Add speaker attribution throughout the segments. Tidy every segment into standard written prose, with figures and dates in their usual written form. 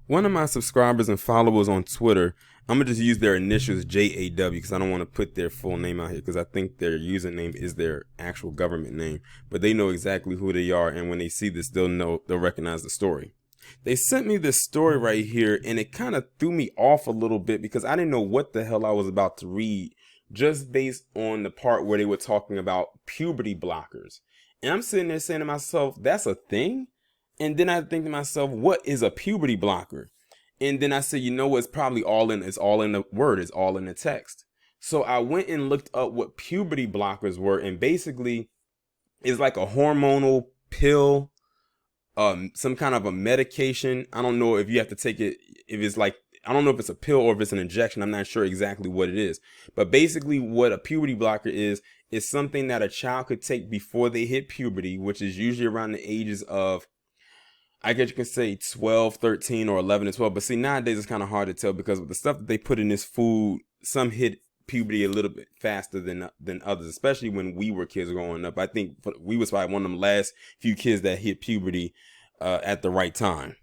Speaker 1: One of my subscribers and followers on Twitter, I'm gonna just use their initials JAW because I don't want to put their full name out here because I think their username is their actual government name, but they know exactly who they are, and when they see this, they'll recognize the story. They sent me this story right here, and it kind of threw me off a little bit because I didn't know what the hell I was about to read, just based on the part where they were talking about puberty blockers. And I'm sitting there saying to myself, that's a thing? And then I think to myself, what is a puberty blocker? And then I said, it's probably it's all in the word, it's all in the text. So I went and looked up what puberty blockers were, and basically it's like a hormonal pill, some kind of a medication. I don't know if you have to take it, if it's like, I don't know if it's a pill or if it's an injection. I'm not sure exactly what it is. But basically what a puberty blocker is something that a child could take before they hit puberty, which is usually around the ages of, I guess you can say 12, 13, or 11 to 12. But see, nowadays it's kind of hard to tell because with the stuff that they put in this food, some hit puberty a little bit faster than others, especially when we were kids growing up. I think we was probably one of them last few kids that hit puberty at the right time.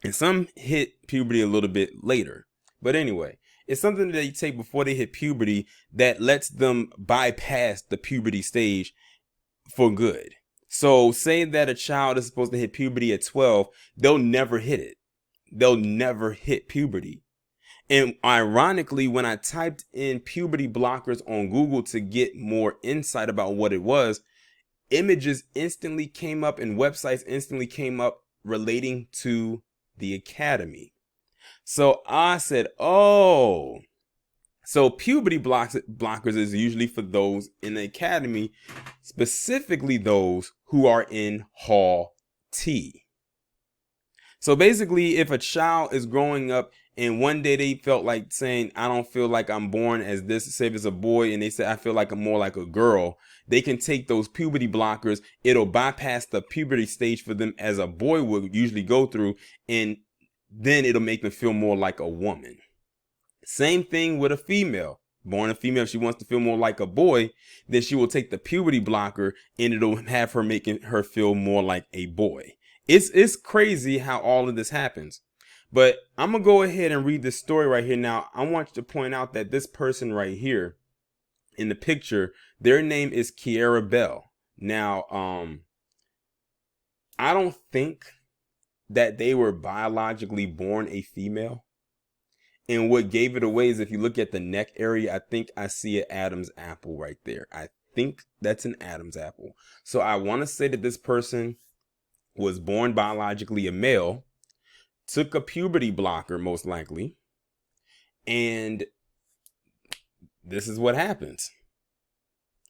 Speaker 1: And some hit puberty a little bit later. But anyway, it's something that they take before they hit puberty that lets them bypass the puberty stage for good. So say that a child is supposed to hit puberty at 12, they'll never hit it. They'll never hit puberty. And ironically, when I typed in puberty blockers on Google to get more insight about what it was, images instantly came up and websites instantly came up relating to the academy. So I said, oh, so puberty blockers is usually for those in the academy, specifically those who are in Hall T. So basically, if a child is growing up and one day they felt like saying, I don't feel like I'm born as this, say if it's a boy, and they say, I feel like I'm more like a girl, they can take those puberty blockers. It'll bypass the puberty stage for them as a boy would usually go through, and then it'll make them feel more like a woman. Same thing with a female. Born a female, if she wants to feel more like a boy, then she will take the puberty blocker and it'll have her making her feel more like a boy. It's crazy how all of this happens. But I'm going to go ahead and read this story right here. Now, I want you to point out that this person right here in the picture, their name is Kiara Bell. Now, I don't think that they were biologically born a female. And what gave it away is if you look at the neck area, I think I see an Adam's apple right there. I think that's an Adam's apple. So I want to say that this person was born biologically a male, took a puberty blocker most likely, and this is what happens.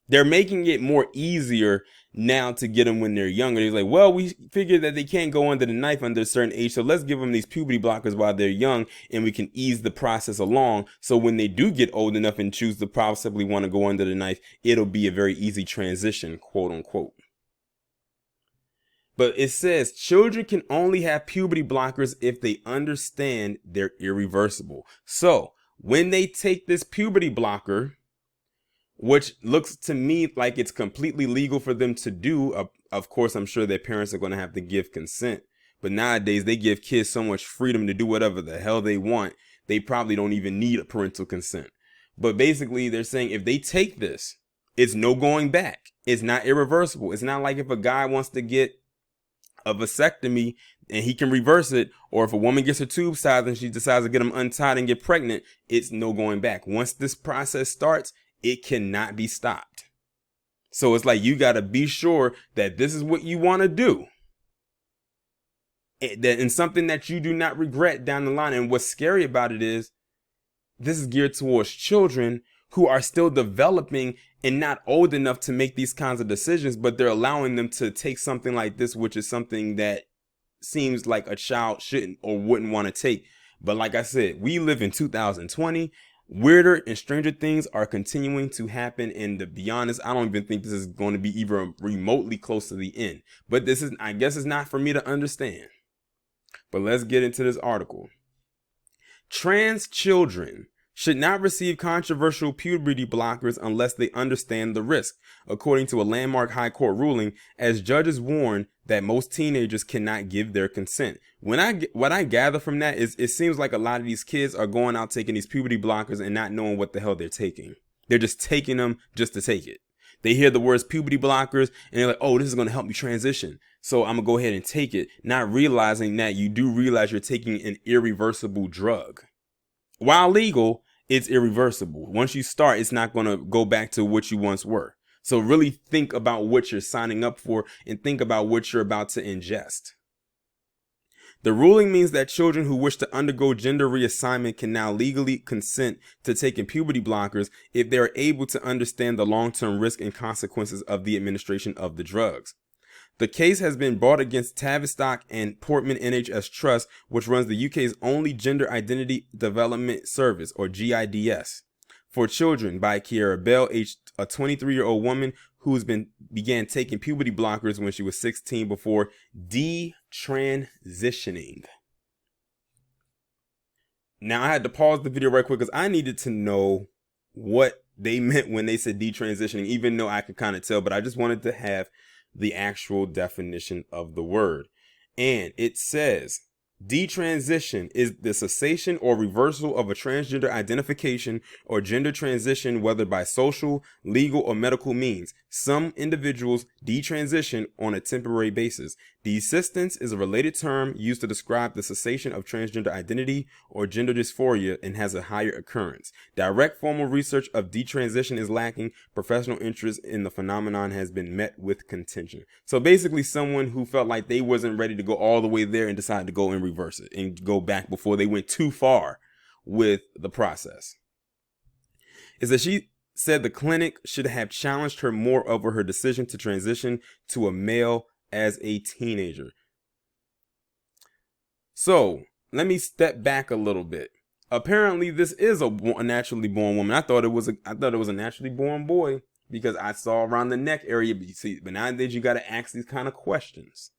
Speaker 1: They're making it more easier now to get them when they're younger. They're like, well, we figured that they can't go under the knife under a certain age, so let's give them these puberty blockers while they're young, and we can ease the process along. So when they do get old enough and choose to possibly want to go under the knife, it'll be a very easy transition, quote unquote. But it says children can only have puberty blockers if they understand they're irreversible. So when they take this puberty blocker, which looks to me like it's completely legal for them to do. Of course, I'm sure their parents are going to have to give consent. But nowadays, they give kids so much freedom to do whatever the hell they want. They probably don't even need a parental consent. But basically, they're saying if they take this, it's no going back. It's not irreversible. It's not like if a guy wants to get a vasectomy and he can reverse it, or if a woman gets her tube size and she decides to get them untied and get pregnant, it's no going back. Once this process starts, it cannot be stopped. So it's like you got to be sure that this is what you want to do. And something that you do not regret down the line. And what's scary about it is this is geared towards children who are still developing and not old enough to make these kinds of decisions, but they're allowing them to take something like this, which is something that seems like a child shouldn't or wouldn't want to take. But like I said, we live in 2020. Weirder and stranger things are continuing to happen, and to be honest, I don't even think this is going to be even remotely close to the end. But this is, I guess it's not for me to understand. But let's get into this article. Trans children should not receive controversial puberty blockers unless they understand the risk, according to a landmark high court ruling, as judges warn that most teenagers cannot give their consent. What I gather from that is it seems like a lot of these kids are going out taking these puberty blockers and not knowing what the hell they're taking. They're just taking them just to take it. They hear the words puberty blockers and they're like, oh, this is going to help me transition, so I'm going to go ahead and take it, not realizing that you do realize you're taking an irreversible drug. While legal, it's irreversible. Once you start, it's not going to go back to what you once were. So really think about what you're signing up for and think about what you're about to ingest. The ruling means that children who wish to undergo gender reassignment can now legally consent to taking puberty blockers if they are able to understand the long-term risk and consequences of the administration of the drugs. The case has been brought against Tavistock and Portman NHS Trust, which runs the UK's only gender identity development service, or GIDS, for children by Kiara Bell, a 23-year-old woman who's began taking puberty blockers when she was 16 before detransitioning. Now, I had to pause the video right quick because I needed to know what they meant when they said detransitioning, even though I could kind of tell, but I just wanted to have the actual definition of the word. And it says, detransition is the cessation or reversal of a transgender identification or gender transition, whether by social, legal, or medical means. Some individuals detransition on a temporary basis. Desistance is a related term used to describe the cessation of transgender identity or gender dysphoria and has a higher occurrence. Direct formal research of detransition is lacking. Professional interest in the phenomenon has been met with contention. So basically someone who felt like they wasn't ready to go all the way there and decided to go and reverse it and go back before they went too far with the process. Is that she said the clinic should have challenged her more over her decision to transition to a male as a teenager. So let me step back a little bit. Apparently, this is a naturally born woman. I thought it was a naturally born boy because I saw around the neck area. But nowadays you got to ask these kind of questions.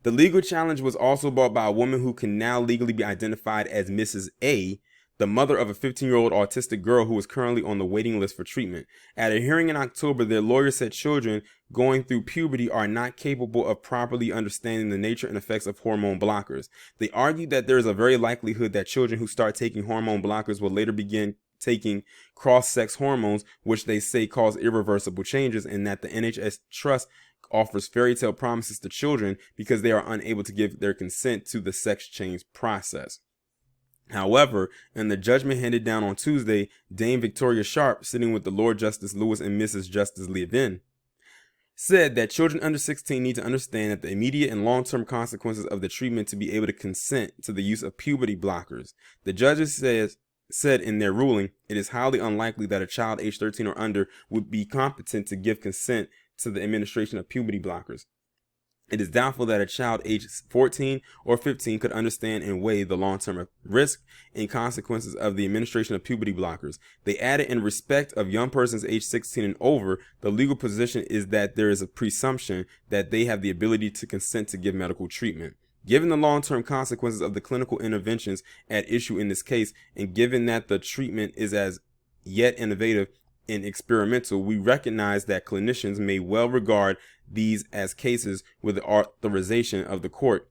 Speaker 1: The legal challenge was also brought by a woman who can now legally be identified as Mrs. A, the mother of a 15-year-old autistic girl who is currently on the waiting list for treatment. At a hearing in October, their lawyer said children going through puberty are not capable of properly understanding the nature and effects of hormone blockers. They argued that there is a very likelihood that children who start taking hormone blockers will later begin taking cross-sex hormones, which they say cause irreversible changes, and that the NHS Trust offers fairy tale promises to children because they are unable to give their consent to the sex change process. However, in the judgment handed down on Tuesday, Dame Victoria Sharp, sitting with the Lord Justice Lewis and Mrs. Justice Levin, said that children under 16 need to understand that the immediate and long-term consequences of the treatment to be able to consent to the use of puberty blockers. The judges said in their ruling, it is highly unlikely that a child aged 13 or under would be competent to give consent to the administration of puberty blockers. It is doubtful that a child aged 14 or 15 could understand and weigh the long-term risk and consequences of the administration of puberty blockers. They added, in respect of young persons aged 16 and over, the legal position is that there is a presumption that they have the ability to consent to give medical treatment. Given the long-term consequences of the clinical interventions at issue in this case, and given that the treatment is as yet innovative and experimental, we recognize that clinicians may well regard these as cases where the authorization of the court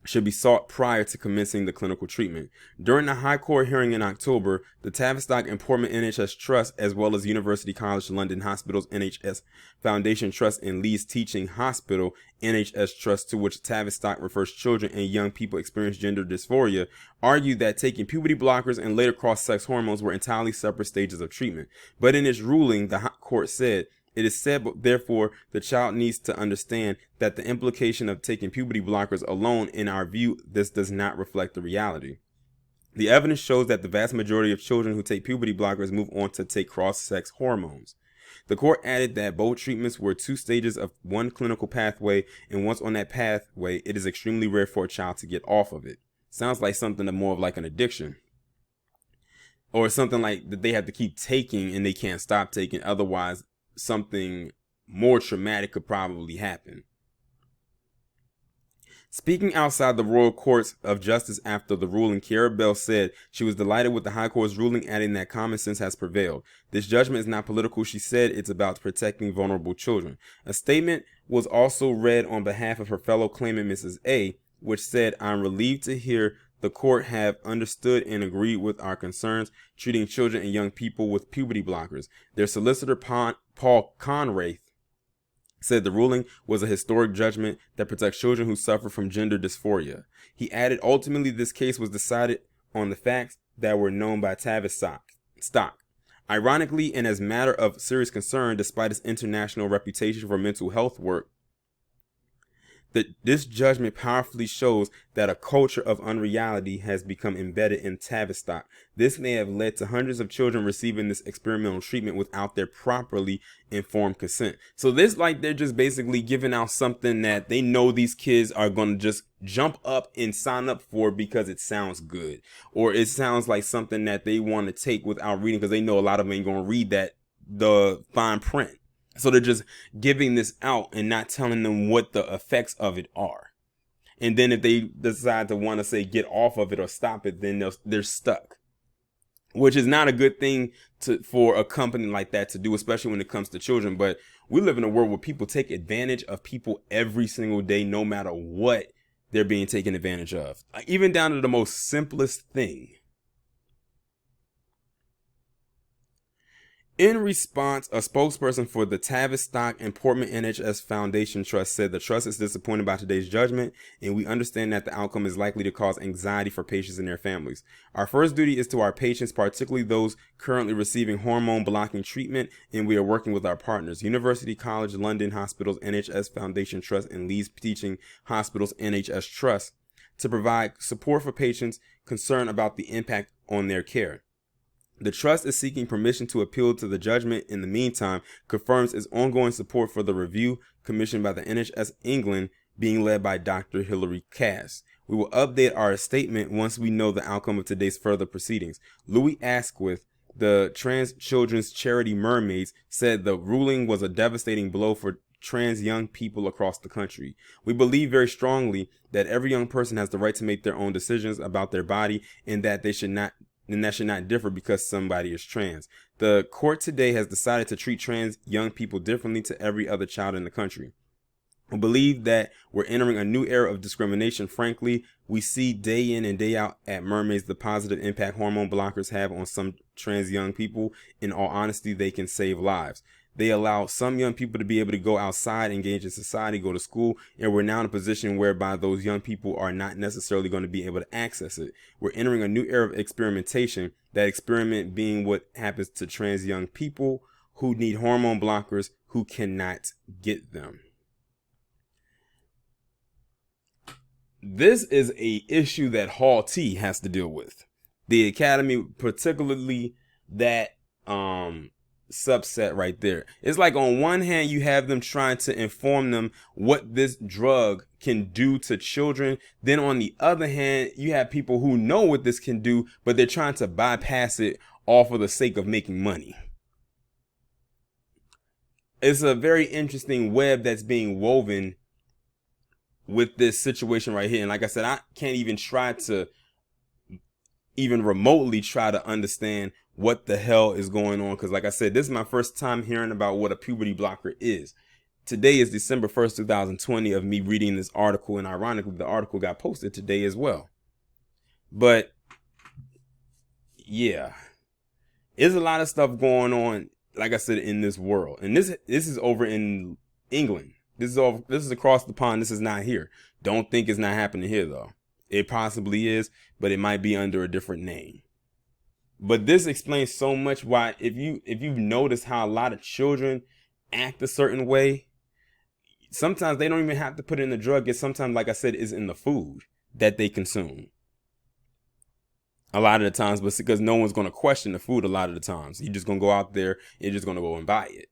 Speaker 1: should be sought prior to commencing the clinical treatment. During the High Court hearing in October, the Tavistock and Portman NHS Trust, as well as University College London Hospital's NHS Foundation Trust and Leeds Teaching Hospital NHS Trust, to which Tavistock refers children and young people experience gender dysphoria, argued that taking puberty blockers and later cross-sex hormones were entirely separate stages of treatment. But in its ruling, the court said, it is said, therefore, the child needs to understand that the implication of taking puberty blockers alone, in our view, this does not reflect the reality. The evidence shows that the vast majority of children who take puberty blockers move on to take cross-sex hormones. The court added that both treatments were two stages of one clinical pathway, and once on that pathway, it is extremely rare for a child to get off of it. Sounds like something more of like an addiction. Or something like that they have to keep taking and they can't stop taking, otherwise something more traumatic could probably happen. Speaking outside the Royal Courts of Justice after the ruling, Kiara Bell said she was delighted with the High Court's ruling, adding that common sense has prevailed. This judgment is not political, she said. It's about protecting vulnerable children. A statement was also read on behalf of her fellow claimant, Mrs. A, which said, I'm relieved to hear the court have understood and agreed with our concerns treating children and young people with puberty blockers. Their solicitor, Paul Conraith, said the ruling was a historic judgment that protects children who suffer from gender dysphoria. He added, ultimately, this case was decided on the facts that were known by Tavistock. Ironically, and as matter of serious concern, despite its international reputation for mental health work, this judgment powerfully shows that a culture of unreality has become embedded in Tavistock. This may have led to hundreds of children receiving this experimental treatment without their properly informed consent. So this, like, they're just basically giving out something that they know these kids are going to just jump up and sign up for because it sounds good, or it sounds like something that they want to take without reading, because they know a lot of them ain't going to read the fine print. So they're just giving this out and not telling them what the effects of it are. And then if they decide to want to say get off of it or stop it, then they're stuck, which is not a good thing for a company like that to do, especially when it comes to children. But we live in a world where people take advantage of people every single day, no matter what they're being taken advantage of, even down to the most simplest thing. In response, a spokesperson for the Tavistock and Portman NHS Foundation Trust said the trust is disappointed by today's judgment, and we understand that the outcome is likely to cause anxiety for patients and their families. Our first duty is to our patients, particularly those currently receiving hormone-blocking treatment, and we are working with our partners, University College London Hospitals NHS Foundation Trust and Leeds Teaching Hospitals NHS Trust, to provide support for patients concerned about the impact on their care. The trust is seeking permission to appeal to the judgment. In the meantime, confirms its ongoing support for the review commissioned by the NHS England, being led by Dr. Hilary Cass. We will update our statement once we know the outcome of today's further proceedings. Louis Asquith, the trans children's charity Mermaids, said the ruling was a devastating blow for trans young people across the country. We believe very strongly that every young person has the right to make their own decisions about their body, and that should not differ because somebody is trans. The court today has decided to treat trans young people differently to every other child in the country. I believe that we're entering a new era of discrimination. Frankly, we see day in and day out at Mermaids the positive impact hormone blockers have on some trans young people. In all honesty, they can save lives. They allow some young people to be able to go outside, engage in society, go to school, and we're now in a position whereby those young people are not necessarily going to be able to access it. We're entering a new era of experimentation, that experiment being what happens to trans young people who need hormone blockers who cannot get them. This is an issue that Hall T has to deal with. The Academy, particularly that subset right there. It's like on one hand you have them trying to inform them what this drug can do to children. Then on the other hand, you have people who know what this can do, but they're trying to bypass it all for the sake of making money. It's a very interesting web that's being woven with this situation right here. And like I said, I can't even try to even remotely try to understand what the hell is going on, because like I said, this is my first time hearing about what a puberty blocker is. Today is December 1st, 2020 of me reading this article, and ironically the article got posted today as well. But yeah, there's a lot of stuff going on, like I said, in this world. And this is over in England. This is across the pond. This is not here. Don't think it's not happening here though. It possibly is, but it might be under a different name. But this explains so much why, if you've noticed how a lot of children act a certain way, sometimes they don't even have to put it in the drug. It's sometimes, like I said, is in the food that they consume. A lot of the times, but because no one's going to question the food a lot of the times. You're just going to go out there, you're just going to go and buy it.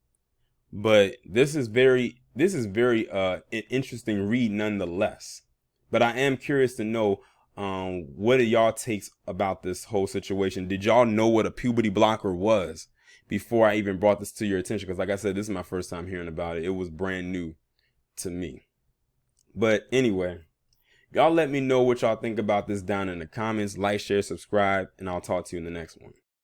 Speaker 1: But this is very an interesting read nonetheless. But I am curious to know, what are y'all takes about this whole situation? Did y'all know what a puberty blocker was before I even brought this to your attention? Because like I said, this is my first time hearing about it. It was brand new to me. But anyway, Y'all let me know what y'all think about this down in the comments. Like, share, subscribe, and I'll talk to you in the next one.